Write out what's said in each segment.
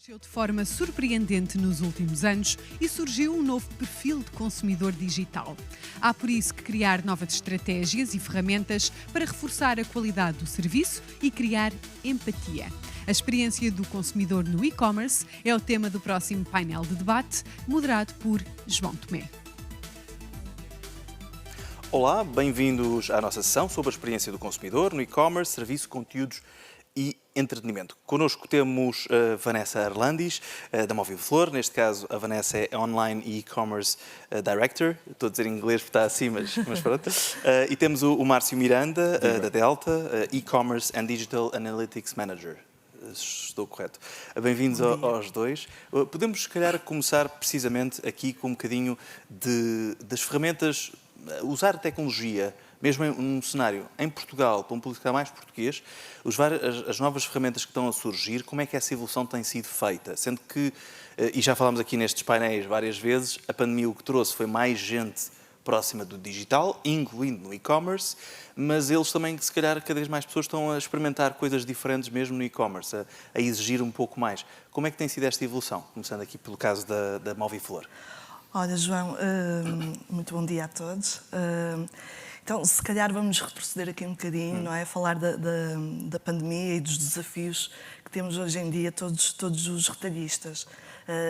Cresceu de forma surpreendente nos últimos anos e surgiu um novo perfil de consumidor digital. Há por isso que criar novas estratégias e ferramentas para reforçar a qualidade do serviço e criar empatia. A experiência do consumidor no e-commerce é o tema do próximo painel de debate, moderado por João Tomé. Olá, bem-vindos à nossa sessão sobre a experiência do consumidor no e-commerce, serviço, conteúdos e entretenimento. Connosco temos a Vanessa Arlandis, da Moviflor. Neste caso, a Vanessa é Online e-Commerce Director. Estou a dizer em inglês porque está assim, mas pronto. E temos o Márcio Miranda, da Delta, e-Commerce and Digital Analytics Manager. Estou correto. Bem-vindos aos dois. Podemos, se calhar, começar precisamente aqui com um bocadinho das ferramentas, usar a tecnologia, mesmo num cenário em Portugal, para um público mais português, as novas ferramentas que estão a surgir, como é que essa evolução tem sido feita? Sendo que, e já falámos aqui nestes painéis várias vezes, a pandemia o que trouxe foi mais gente próxima do digital, incluindo no e-commerce, mas eles também, se calhar, cada vez mais pessoas estão a experimentar coisas diferentes mesmo no e-commerce, a exigir um pouco mais. Como é que tem sido esta evolução? Começando aqui pelo caso da Moviflor. Olha, João, muito bom dia a todos. Então, se calhar vamos retroceder aqui um bocadinho, não é? Falar da pandemia e dos desafios que temos hoje em dia todos os retalhistas.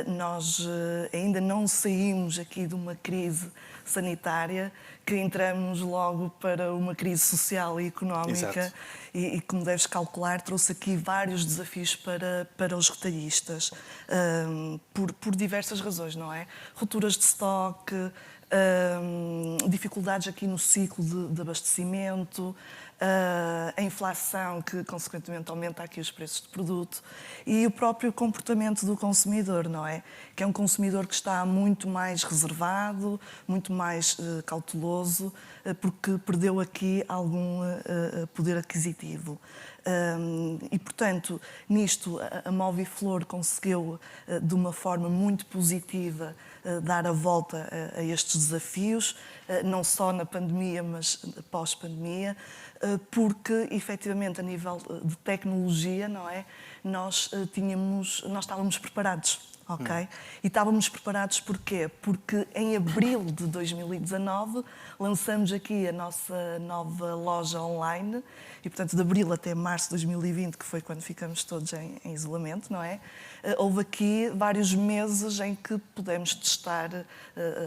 Nós ainda não saímos aqui de uma crise sanitária, que entramos logo para uma crise social e económica e como deves calcular, trouxe aqui vários desafios para os retalhistas, por diversas razões, não é? Rupturas de estoque, dificuldades aqui no ciclo de abastecimento, a inflação que, consequentemente, aumenta aqui os preços de produto e o próprio comportamento do consumidor, não é? Que é um consumidor que está muito mais reservado, muito mais cauteloso, porque perdeu aqui algum poder aquisitivo. E, portanto, nisto a Moviflor conseguiu, de uma forma muito positiva, dar a volta a estes desafios, não só na pandemia, mas pós-pandemia, porque, efetivamente, a nível de tecnologia, não é? Nós estávamos preparados. Ok? E estávamos preparados porquê? Porque em abril de 2019 lançamos aqui a nossa nova loja online e, portanto, de abril até março de 2020, que foi quando ficamos todos em isolamento, não é? Houve aqui vários meses em que pudemos testar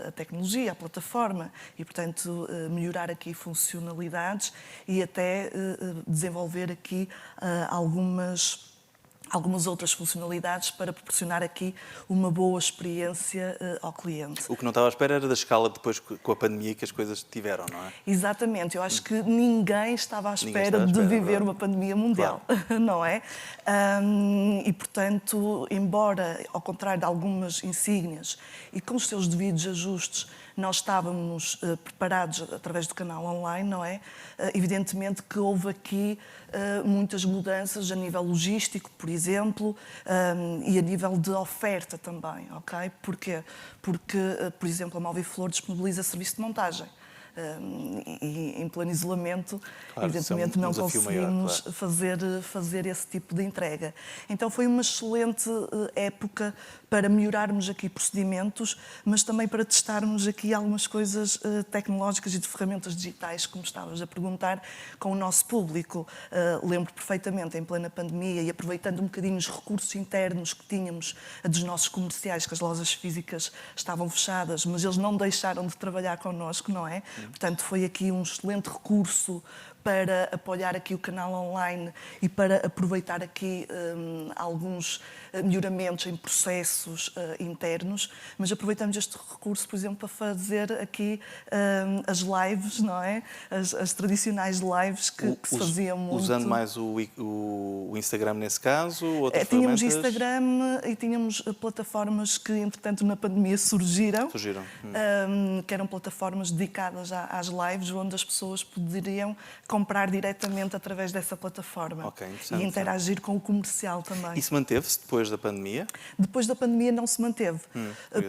a tecnologia, a plataforma e, portanto, melhorar aqui funcionalidades e até desenvolver aqui algumas outras funcionalidades para proporcionar aqui uma boa experiência ao cliente. O que não estava à espera era da escala depois com a pandemia que as coisas tiveram, não é? Exatamente. Eu acho que ninguém estava à espera de viver uma pandemia mundial, claro. Não é? E, portanto, embora, ao contrário de algumas insígnias e com os seus devidos ajustes, nós estávamos preparados através do canal online, não é? Evidentemente que houve aqui muitas mudanças a nível logístico, por exemplo, e a nível de oferta também, ok? Porquê? Porque, por exemplo, a Moviflor disponibiliza serviço de montagem. E em pleno isolamento, claro, evidentemente não conseguimos maior, fazer esse tipo de entrega. Então foi uma excelente época para melhorarmos aqui procedimentos, mas também para testarmos aqui algumas coisas tecnológicas e de ferramentas digitais, como estavas a perguntar, com o nosso público. Lembro perfeitamente, em plena pandemia e aproveitando um bocadinho os recursos internos que tínhamos dos nossos comerciais, que as lojas físicas estavam fechadas, mas eles não deixaram de trabalhar connosco, não é? Portanto, foi aqui um excelente recurso para apoiar aqui o canal online e para aproveitar aqui alguns melhoramentos em processos internos, mas aproveitamos este recurso, por exemplo, para fazer aqui as lives, não é? As tradicionais lives que se faziam muito. Usando mais o Instagram nesse caso? Tínhamos Instagram e tínhamos plataformas que, entretanto, na pandemia surgiram. Que eram plataformas dedicadas às lives, onde as pessoas poderiam comprar diretamente através dessa plataforma e interagir com o comercial também. E se manteve-se depois da pandemia? Depois da pandemia não se manteve.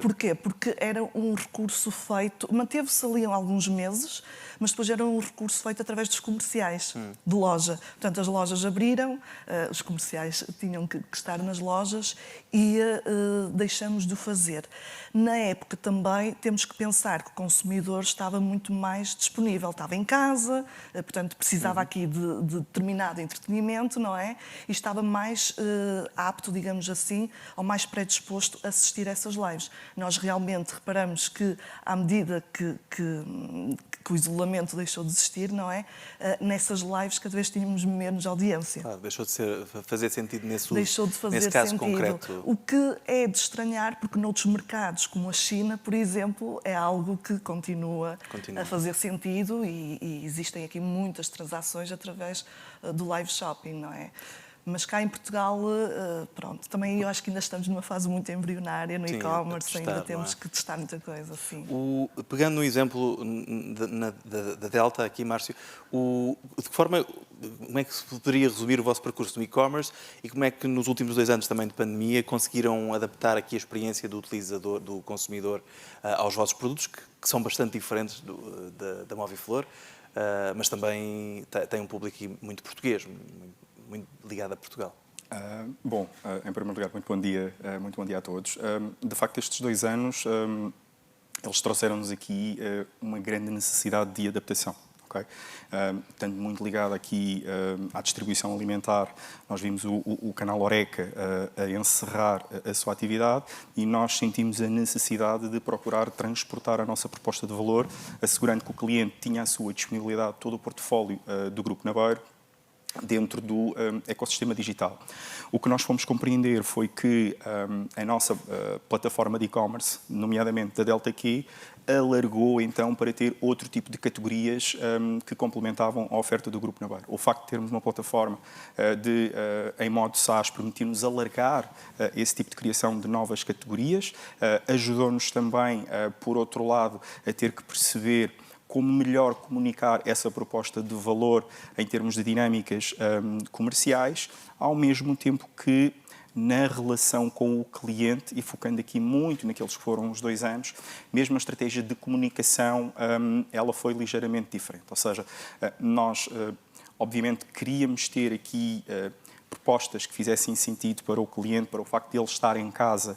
Porquê? Porque era um recurso feito, manteve-se ali alguns meses, mas depois era um recurso feito através dos comerciais de loja. Portanto, as lojas abriram, os comerciais tinham que estar nas lojas e deixamos de o fazer. Na época também temos que pensar que o consumidor estava muito mais disponível, estava em casa, portanto precisava aqui de determinado entretenimento, não é? E estava mais apto, digamos assim, ou mais predisposto a assistir a essas lives. Nós realmente reparamos que, à medida que o isolamento deixou de existir, não é? Nessas lives cada vez tínhamos menos audiência. Claro, deixou de fazer sentido nesse sentido. caso concreto. O que é de estranhar, porque noutros mercados, como a China, por exemplo, é algo que continua. A fazer sentido e existem aqui muitas transações através do live shopping, não é? Mas cá em Portugal, pronto, também eu acho que ainda estamos numa fase muito embrionária no e-commerce, ainda temos que testar muita coisa, sim. Pegando no exemplo da Delta, aqui, Márcio, de que forma, como é que se poderia resumir o vosso percurso no e-commerce e como é que nos últimos 2 anos também de pandemia conseguiram adaptar aqui a experiência do utilizador, do consumidor, aos vossos produtos, que são bastante diferentes da Moviflor, mas também tem um público muito português, muito ligado a Portugal. Em primeiro lugar, muito bom dia a todos. De facto, estes 2 anos, eles trouxeram-nos aqui uma grande necessidade de adaptação. Okay? Tanto muito ligado aqui à distribuição alimentar, nós vimos o canal Horeca a encerrar a sua atividade e nós sentimos a necessidade de procurar transportar a nossa proposta de valor, assegurando que o cliente tinha à sua disponibilidade todo o portfólio do Grupo Nabeiro dentro do ecossistema digital. O que nós fomos compreender foi que a nossa plataforma de e-commerce, nomeadamente da Delta Key, alargou então para ter outro tipo de categorias que complementavam a oferta do Grupo Nabeiro. O facto de termos uma plataforma em modo SaaS permitiu-nos alargar esse tipo de criação de novas categorias, ajudou-nos também, por outro lado, a ter que perceber como melhor comunicar essa proposta de valor em termos de dinâmicas comerciais, ao mesmo tempo que na relação com o cliente, e focando aqui muito naqueles que foram os 2 anos, mesmo a estratégia de comunicação, ela foi ligeiramente diferente. Ou seja, nós, obviamente, queríamos ter aqui propostas que fizessem sentido para o cliente, para o facto de ele estar em casa,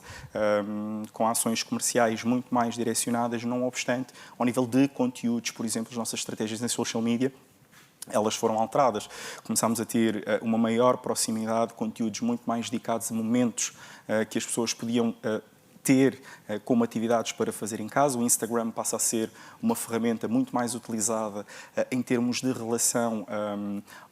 com ações comerciais muito mais direcionadas, não obstante, ao nível de conteúdos, por exemplo, as nossas estratégias em social media, elas foram alteradas. Começámos a ter uma maior proximidade, conteúdos muito mais dedicados a momentos que as pessoas podiam ter como atividades para fazer em casa. O Instagram passa a ser uma ferramenta muito mais utilizada em termos de relação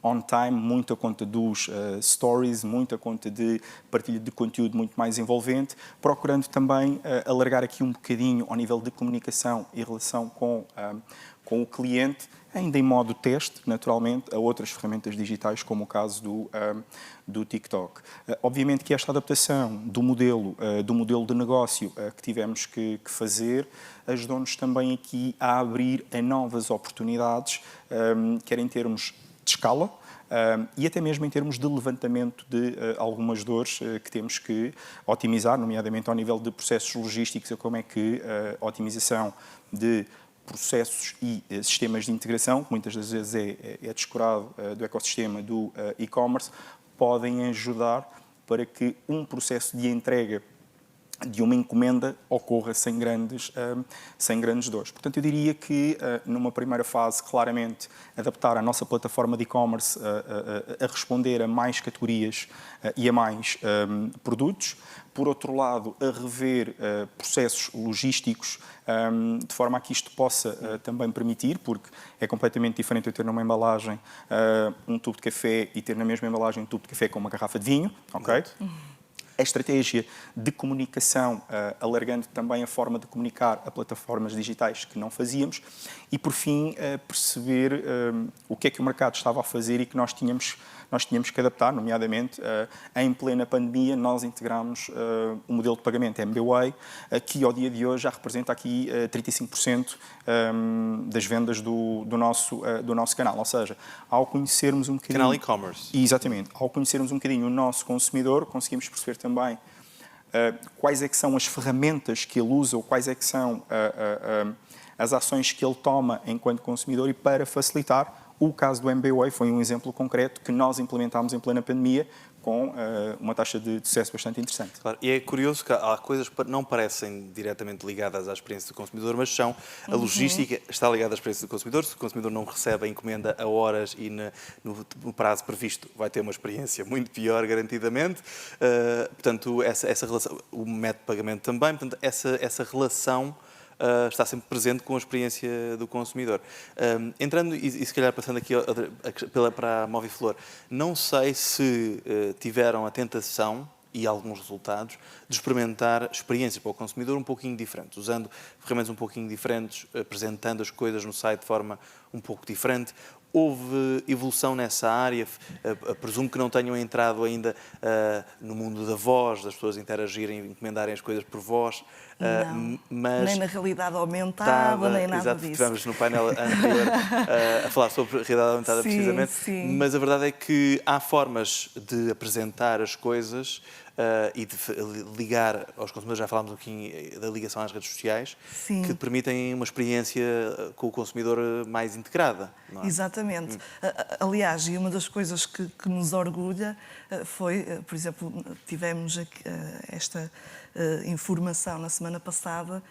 on-time, muito a conta dos stories, muito a conta de partilha de conteúdo muito mais envolvente, procurando também alargar aqui um bocadinho ao nível de comunicação e relação com o cliente, ainda em modo teste, naturalmente, a outras ferramentas digitais, como o caso do TikTok. Obviamente que esta adaptação do modelo de negócio que tivemos que fazer ajudou-nos também aqui a abrir a novas oportunidades, quer em termos de escala, e até mesmo em termos de levantamento de algumas dores que temos que otimizar, nomeadamente ao nível de processos logísticos, como é que a otimização de processos e sistemas de integração, que muitas das vezes é descurado do ecossistema do e-commerce, podem ajudar para que um processo de entrega de uma encomenda ocorra sem grandes dores. Portanto, eu diria que, numa primeira fase, claramente, adaptar a nossa plataforma de e-commerce a responder a mais categorias e a mais produtos. Por outro lado, a rever processos logísticos de forma a que isto possa também permitir, porque é completamente diferente eu ter numa embalagem um tubo de café e ter na mesma embalagem um tubo de café com uma garrafa de vinho, ok? A estratégia de comunicação, alargando também a forma de comunicar a plataformas digitais que não fazíamos e, por fim, perceber o que é que o mercado estava a fazer e que nós tínhamos que adaptar, nomeadamente, em plena pandemia, nós integramos o modelo de pagamento MBWay, que ao dia de hoje já representa aqui 35% das vendas do nosso canal. Ou seja, ao conhecermos um bocadinho... Canal e-commerce. Exatamente. Ao conhecermos um bocadinho o nosso consumidor, conseguimos perceber também quais é que são as ferramentas que ele usa ou quais é que são as ações que ele toma enquanto consumidor e para facilitar. O caso do MBWay foi um exemplo concreto que nós implementámos em plena pandemia com uma taxa de sucesso bastante interessante. Claro, e é curioso que há coisas que não parecem diretamente ligadas à experiência do consumidor, mas são a logística está ligada à experiência do consumidor. Se o consumidor não recebe a encomenda a horas e no prazo previsto, vai ter uma experiência muito pior, garantidamente. Portanto, essa relação, o método de pagamento também, portanto, essa relação está sempre presente com a experiência do consumidor. Entrando, e se calhar passando aqui para a Moviflor, não sei se tiveram a tentação e alguns resultados de experimentar experiências para o consumidor um pouquinho diferentes, usando ferramentas um pouquinho diferentes, apresentando as coisas no site de forma um pouco diferente. Houve evolução nessa área? Presumo que não tenham entrado ainda no mundo da voz, das pessoas interagirem, encomendarem as coisas por voz. Não, mas nem na realidade aumentada, nem nada exato, disso. Estivemos no painel anterior a falar sobre realidade aumentada, precisamente. Sim. Mas a verdade é que há formas de apresentar as coisas e de ligar aos consumidores, já falámos um pouquinho da ligação às redes sociais, Sim. que permitem uma experiência com o consumidor mais integrada. Não é? Exatamente. Aliás, e uma das coisas que nos orgulha foi, por exemplo, tivemos esta informação na semana passada,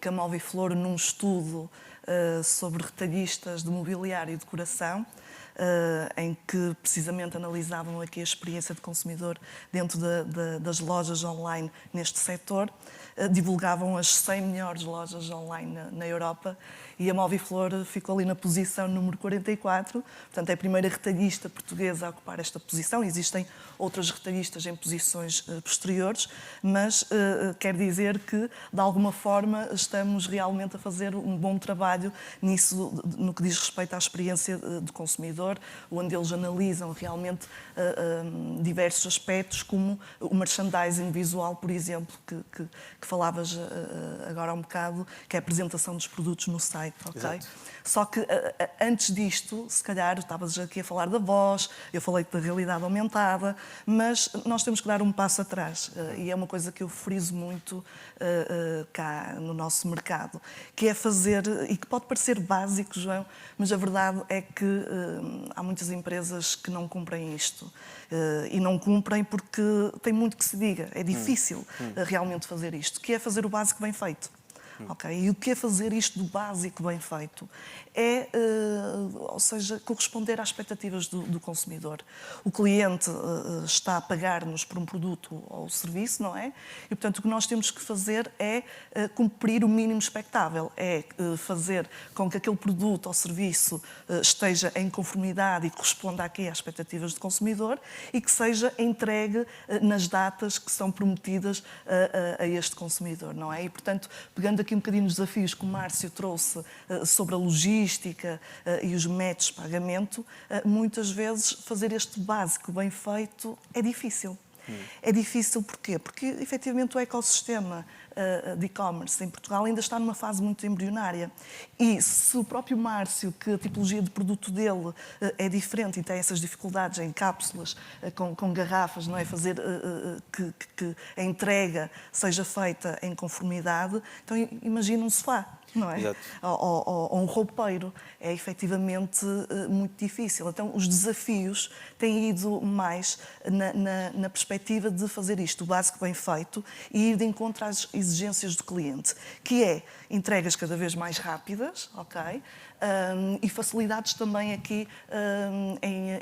que a Moviflor, num estudo sobre retalhistas de mobiliário e decoração, em que precisamente analisavam aqui a experiência de consumidor dentro das lojas online neste setor, divulgavam as 100 melhores lojas online na Europa e a Moviflor ficou ali na posição número 44, portanto é a primeira retalhista portuguesa a ocupar esta posição. Existem outras retalhistas em posições posteriores, mas quer dizer que, de alguma forma, estamos realmente a fazer um bom trabalho nisso, no que diz respeito à experiência do consumidor, onde eles analisam realmente diversos aspectos, como o merchandising visual, por exemplo, que falavas agora há um bocado, que é a apresentação dos produtos no site, ok? Exato. Só que antes disto, se calhar, estavas aqui a falar da voz, eu falei da realidade aumentada, mas nós temos que dar um passo atrás, e é uma coisa que eu friso muito cá no nosso mercado, que é fazer, e que pode parecer básico, João, mas a verdade é que há muitas empresas que não cumprem isto. E não cumprem porque tem muito que se diga. É difícil realmente fazer isto, que é fazer o básico bem feito. Okay? E o que é fazer isto do básico bem feito? É, ou seja, corresponder às expectativas do consumidor. O cliente está a pagar-nos por um produto ou serviço, não é? E, portanto, o que nós temos que fazer é cumprir o mínimo expectável, é fazer com que aquele produto ou serviço esteja em conformidade e corresponda aqui às expectativas do consumidor e que seja entregue nas datas que são prometidas a este consumidor, não é? E, portanto, pegando aqui um bocadinho os desafios que o Márcio trouxe sobre a logística e os métodos de pagamento, muitas vezes fazer este básico bem feito é difícil. É difícil porquê? Porque, efetivamente, o ecossistema de e-commerce em Portugal ainda está numa fase muito embrionária. E se o próprio Márcio, que a tipologia de produto dele é diferente e tem essas dificuldades em cápsulas, com garrafas, não é? Fazer que a entrega seja feita em conformidade, então imagina um sofá. Não é? Ou um roupeiro. É efetivamente muito difícil. Então, os desafios têm ido mais na perspectiva de fazer isto, o básico bem feito, e ir de encontro às exigências do cliente, que é entregas cada vez mais rápidas, ok? E facilidades também aqui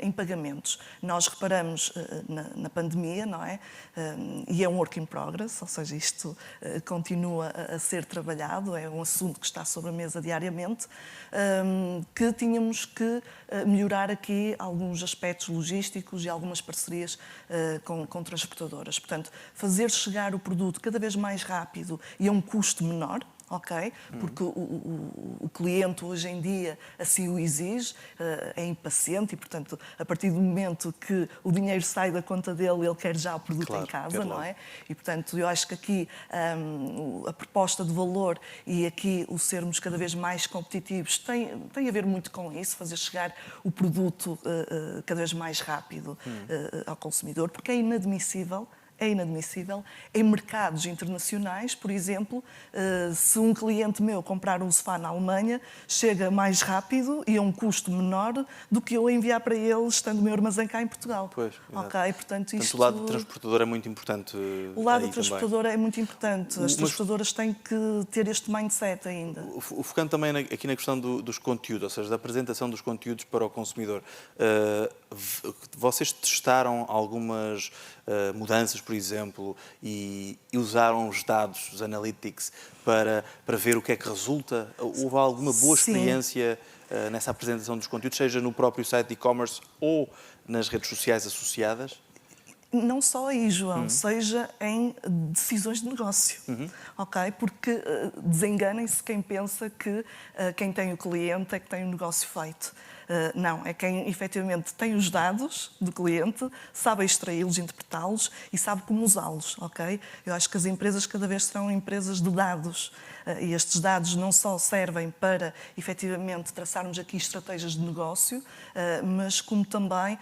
em pagamentos. Nós reparamos na pandemia, não é? E é um work in progress, ou seja, isto continua a ser trabalhado, é um assunto que está sobre a mesa diariamente, que tínhamos que melhorar aqui alguns aspectos logísticos e algumas parcerias com transportadoras. Portanto, fazer chegar o produto cada vez mais rápido e a um custo menor, ok? Porque o cliente hoje em dia assim o exige, é impaciente e, portanto, a partir do momento que o dinheiro sai da conta dele, ele quer já o produto em casa, não é? E, portanto, eu acho que aqui a proposta de valor e aqui o sermos cada vez mais competitivos tem a ver muito com isso, fazer chegar o produto cada vez mais rápido ao consumidor, porque é inadmissível é inadmissível. Em mercados internacionais, por exemplo, se um cliente meu comprar um sofá na Alemanha, chega mais rápido e a um custo menor do que eu enviar para ele, estando o meu armazém cá em Portugal. Pois, ok, portanto, isto... o lado do transportador é muito importante. O lado do transportador é muito importante. As transportadoras têm que ter este mindset ainda. Focando também aqui na questão dos conteúdos, ou seja, da apresentação dos conteúdos para o consumidor. Vocês testaram algumas mudanças, por exemplo, e usaram os dados, os analytics, para ver o que é que resulta? Houve alguma boa experiência nessa apresentação dos conteúdos, seja no próprio site de e-commerce ou nas redes sociais associadas? Não só aí, João, seja em decisões de negócio, ok? Porque desenganem-se quem pensa que quem tem o cliente é que tem o negócio feito. Não, é quem efetivamente tem os dados do cliente, sabe extraí-los, interpretá-los e sabe como usá-los, ok? Eu acho que as empresas cada vez serão empresas de dados e estes dados não só servem para efetivamente traçarmos aqui estratégias de negócio, mas como também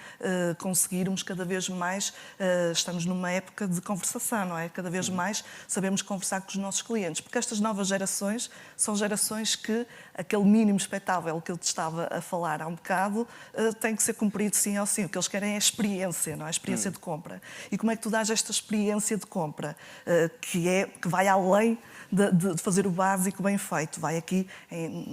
conseguirmos cada vez mais, estamos numa época de conversação, não é? Cada vez mais sabemos conversar com os nossos clientes, porque estas novas gerações são gerações que aquele mínimo expectável que eu te estava a falar há um bocado tem que ser cumprido sim ou sim. O que eles querem é a experiência, não é? A experiência de compra. E como é que tu dás esta experiência de compra que vai além de fazer o básico bem feito, vai aqui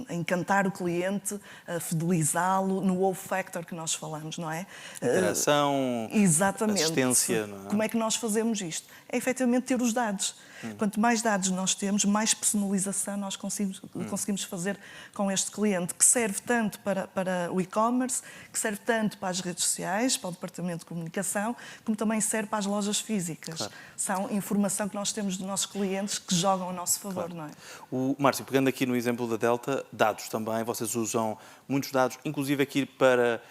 encantar o cliente, fidelizá-lo no wow factor que nós falamos, não é? Interação, exatamente. Assistência, não é? Como é que nós fazemos isto? É efetivamente ter os dados. Quanto mais dados nós temos, mais personalização nós conseguimos fazer com este cliente, que serve tanto para o e-commerce, que serve tanto para as redes sociais, para o departamento de comunicação, como também serve para as lojas físicas. Claro. São informação que nós temos dos nossos clientes que jogam a nosso favor, claro. Não é? O Márcio, pegando aqui no exemplo da Delta, dados também, vocês usam muitos dados, inclusive aqui para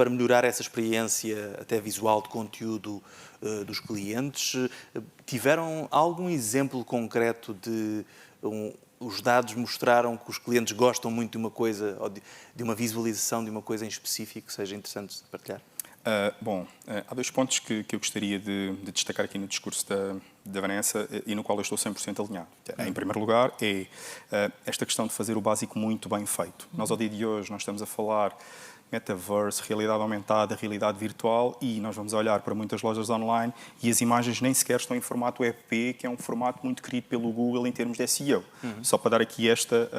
melhorar essa experiência até visual de conteúdo dos clientes. Tiveram algum exemplo concreto de os dados mostraram que os clientes gostam muito de uma coisa, ou de uma visualização de uma coisa em específico que seja interessante de partilhar? Há dois pontos que eu gostaria de destacar aqui no discurso da Vanessa e no qual eu estou 100% alinhado. Em primeiro lugar, é esta questão de fazer o básico muito bem feito. Nós, ao dia de hoje, nós estamos a falar metaverse, realidade aumentada, realidade virtual, e nós vamos olhar para muitas lojas online e as imagens nem sequer estão em formato EPP, que é um formato muito querido pelo Google em termos de SEO. Só para dar aqui esta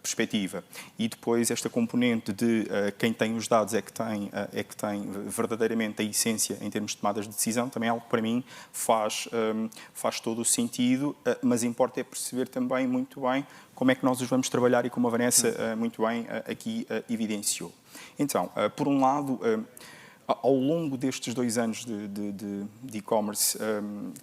perspectiva. E depois esta componente de quem tem os dados é que tem verdadeiramente a essência em termos de tomadas de decisão, também é algo que para mim faz todo o sentido, mas importa é perceber também muito bem como é que nós os vamos trabalhar e como a Vanessa muito bem aqui evidenciou. Então, por um lado, ao longo destes 2 anos de e-commerce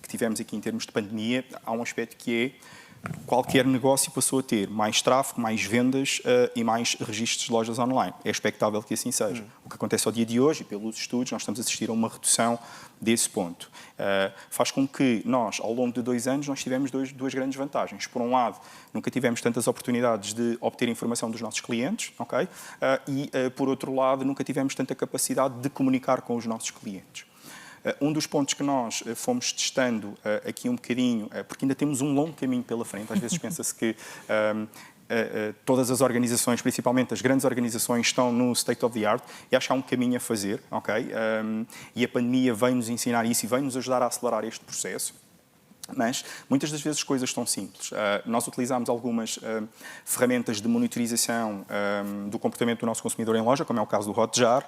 que tivemos aqui em termos de pandemia, há um aspecto que é qualquer negócio passou a ter mais tráfego, mais vendas e mais registros de lojas online. É expectável que assim seja. O que acontece ao dia de hoje, e pelos estudos, nós estamos a assistir a uma redução desse ponto. Faz com que nós, ao longo de 2 anos, nós tivemos duas grandes vantagens. Por um lado, nunca tivemos tantas oportunidades de obter informação dos nossos clientes, ok? E, por outro lado, nunca tivemos tanta capacidade de comunicar com os nossos clientes. Um dos pontos que nós fomos testando aqui um bocadinho, porque ainda temos um longo caminho pela frente, às vezes pensa-se que todas as organizações, principalmente as grandes organizações, estão no state of the art e acho que há um caminho a fazer, ok? E a pandemia vem-nos ensinar isso e vem-nos ajudar a acelerar este processo. Mas muitas das vezes as coisas estão simples. Nós utilizamos algumas ferramentas de monitorização do comportamento do nosso consumidor em loja, como é o caso do Hotjar,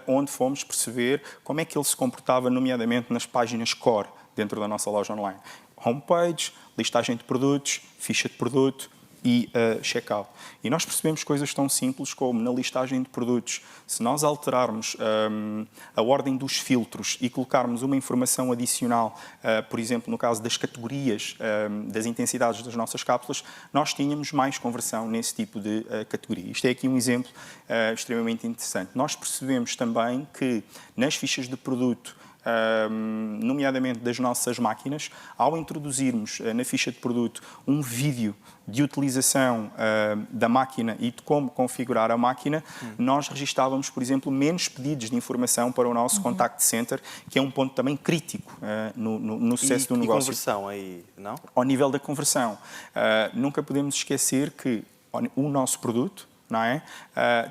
onde fomos perceber como é que ele se comportava, nomeadamente nas páginas core dentro da nossa loja online. Homepage, listagem de produtos, ficha de produto e checkout. E nós percebemos coisas tão simples como, na listagem de produtos, se nós alterarmos a ordem dos filtros e colocarmos uma informação adicional, por exemplo, no caso das categorias, das intensidades das nossas cápsulas, nós tínhamos mais conversão nesse tipo de categoria. Isto é aqui um exemplo extremamente interessante. Nós percebemos também que, nas fichas de produto, nomeadamente das nossas máquinas, ao introduzirmos na ficha de produto um vídeo de utilização da máquina e de como configurar a máquina, nós registávamos, por exemplo, menos pedidos de informação para o nosso contact center, que é um ponto também crítico no sucesso do negócio. E conversão aí, não? Ao nível da conversão, nunca podemos esquecer que o nosso produto, não é?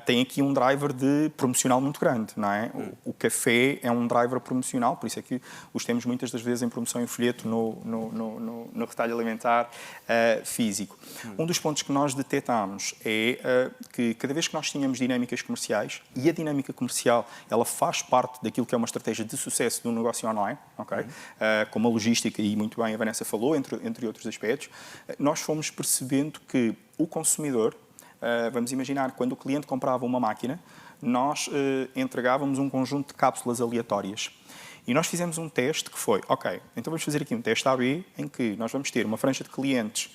Tem aqui um driver de promocional muito grande, não é? O café é um driver promocional, por isso é que os temos muitas das vezes em promoção em folheto no retalho alimentar físico. Um dos pontos que nós detectámos é que cada vez que nós tínhamos dinâmicas comerciais, e a dinâmica comercial ela faz parte daquilo que é uma estratégia de sucesso do negócio online, okay? Como a logística, e muito bem a Vanessa falou, entre outros aspectos, nós fomos percebendo que o consumidor, vamos imaginar, quando o cliente comprava uma máquina, nós entregávamos um conjunto de cápsulas aleatórias. E nós fizemos um teste que foi, ok, então vamos fazer aqui um teste AB, em que nós vamos ter uma franja de clientes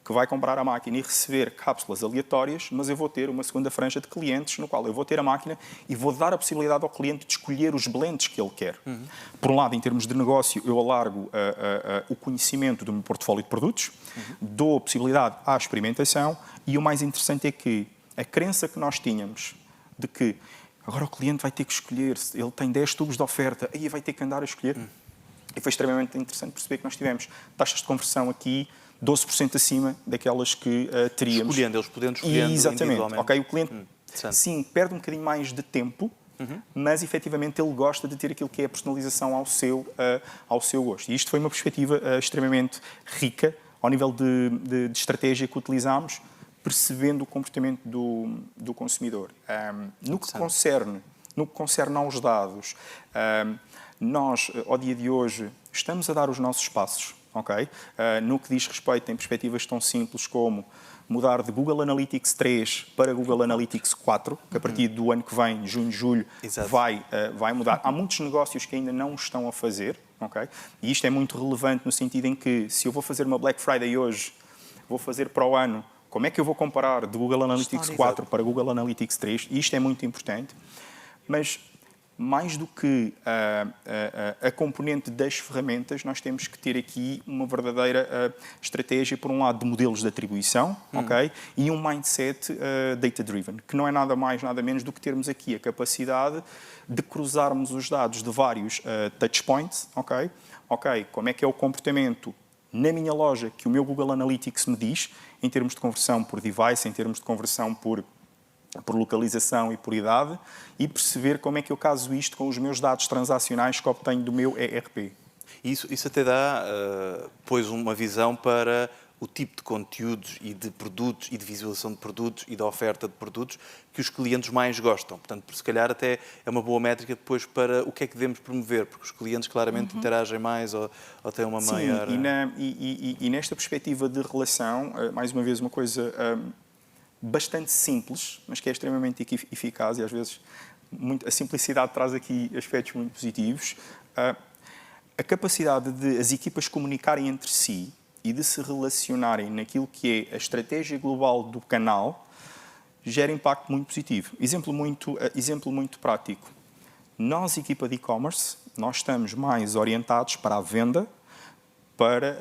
que vai comprar a máquina e receber cápsulas aleatórias, mas eu vou ter uma segunda franja de clientes no qual eu vou ter a máquina e vou dar a possibilidade ao cliente de escolher os blends que ele quer. Por um lado, em termos de negócio, eu alargo o conhecimento do meu portfólio de produtos, dou a possibilidade à experimentação e o mais interessante é que a crença que nós tínhamos de que agora o cliente vai ter que escolher, ele tem 10 tubos de oferta, aí vai ter que andar a escolher. E foi extremamente interessante perceber que nós tivemos taxas de conversão aqui 12% acima daquelas que teríamos. Eles podendo escolher exatamente. Ok, o cliente, sim, perde um bocadinho mais de tempo, mas efetivamente ele gosta de ter aquilo que é a personalização ao seu gosto. E isto foi uma perspectiva extremamente rica ao nível de estratégia que utilizámos, percebendo o comportamento do consumidor. No que concerne aos dados, nós, ao dia de hoje, estamos a dar os nossos passos. Okay? No que diz respeito em perspectivas tão simples como mudar de Google Analytics 3 para Google Analytics 4, que a partir do ano que vem, junho, julho, vai mudar. Há muitos negócios que ainda não o estão a fazer, okay? E isto é muito relevante no sentido em que, se eu vou fazer uma Black Friday hoje, vou fazer para o ano, como é que eu vou comparar de Google Analytics 4 para Google Analytics 3? E isto é muito importante, mas mais do que a componente das ferramentas, nós temos que ter aqui uma verdadeira estratégia, por um lado, de modelos de atribuição, okay? E um mindset data-driven, que não é nada mais, nada menos do que termos aqui a capacidade de cruzarmos os dados de vários touchpoints, ok? Ok, como é que é o comportamento na minha loja que o meu Google Analytics me diz, em termos de conversão por device, em termos de conversão por localização e por idade, e perceber como é que eu caso isto com os meus dados transacionais que obtenho do meu ERP. Isso até dá, pois, uma visão para o tipo de conteúdos e de produtos e de visualização de produtos e da oferta de produtos que os clientes mais gostam. Portanto, se calhar até é uma boa métrica depois para o que é que devemos promover, porque os clientes claramente interagem mais ou têm uma maior... E nesta perspectiva de relação, mais uma vez, uma coisa bastante simples, mas que é extremamente eficaz e às vezes a simplicidade traz aqui aspectos muito positivos. A capacidade de as equipas comunicarem entre si e de se relacionarem naquilo que é a estratégia global do canal gera impacto muito positivo. Exemplo muito prático. Nós, equipa de e-commerce, nós estamos mais orientados para a venda, para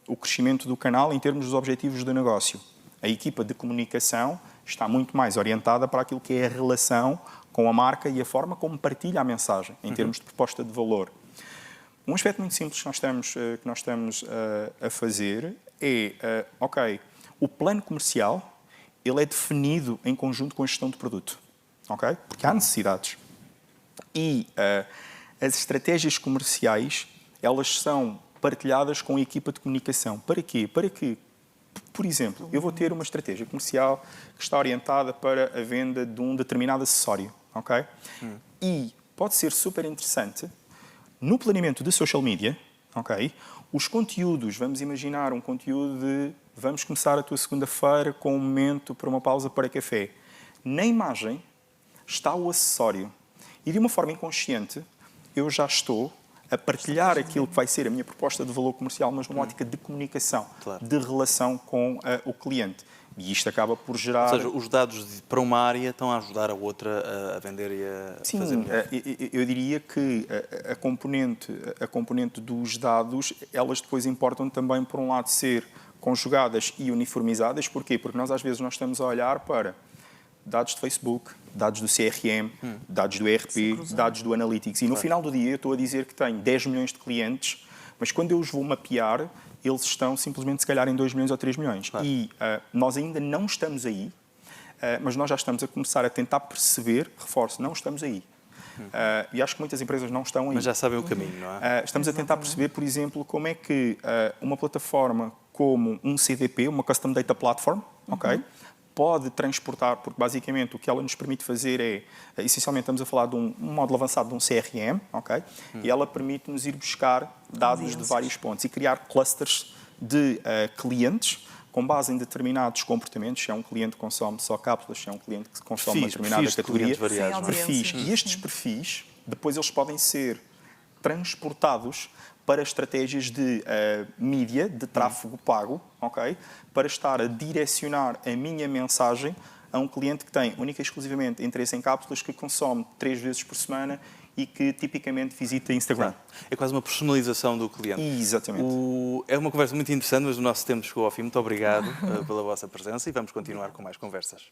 o crescimento do canal em termos dos objetivos do negócio. A equipa de comunicação está muito mais orientada para aquilo que é a relação com a marca e a forma como partilha a mensagem, em termos de proposta de valor. Um aspecto muito simples que nós estamos a fazer é, o plano comercial ele é definido em conjunto com a gestão de produto, ok? Porque há necessidades. E as estratégias comerciais, elas são partilhadas com a equipa de comunicação. Para quê? Para que, por exemplo, eu vou ter uma estratégia comercial que está orientada para a venda de um determinado acessório, ok? E pode ser super interessante, no planeamento de social media, ok? Os conteúdos, vamos imaginar um conteúdo de vamos começar a tua segunda-feira com um momento para uma pausa para café. Na imagem está o acessório. E de uma forma inconsciente, eu já estou a partilhar aquilo que vai ser a minha proposta de valor comercial, mas numa ótica de comunicação, de relação com o cliente. E isto acaba por gerar... Ou seja, os dados para uma área estão a ajudar a outra a vender e a fazer melhor. Eu diria que a componente dos dados, elas depois importam também, por um lado, ser conjugadas e uniformizadas. Porquê? Porque nós, às vezes, nós estamos a olhar para dados de Facebook, dados do CRM, dados do ERP, dados do Analytics. E no final do dia eu estou a dizer que tenho 10 milhões de clientes, mas quando eu os vou mapear, eles estão simplesmente, se calhar, em 2 milhões ou 3 milhões. Claro. E nós ainda não estamos aí, mas nós já estamos a começar a tentar perceber, reforço, não estamos aí. E acho que muitas empresas não estão aí. Mas já sabem o caminho, não é? Estamos a tentar perceber, por exemplo, como é que uma plataforma como um CDP, uma Custom Data Platform, ok, pode transportar, porque basicamente o que ela nos permite fazer é, essencialmente estamos a falar de um módulo avançado de um CRM, ok? E ela permite-nos ir buscar dados de vários pontos e criar clusters de clientes com base em determinados comportamentos, se é um cliente que consome só cápsulas, se é um cliente que consome uma determinada categoria, perfis. E estes perfis, depois eles podem ser transportados para estratégias de mídia, de tráfego pago, ok? Para estar a direcionar a minha mensagem a um cliente que tem única e exclusivamente interesse em cápsulas, que consome 3 vezes por semana e que tipicamente visita Instagram. É quase uma personalização do cliente. Exatamente. É uma conversa muito interessante, mas o nosso tempo chegou ao fim. Muito obrigado pela vossa presença e vamos continuar com mais conversas.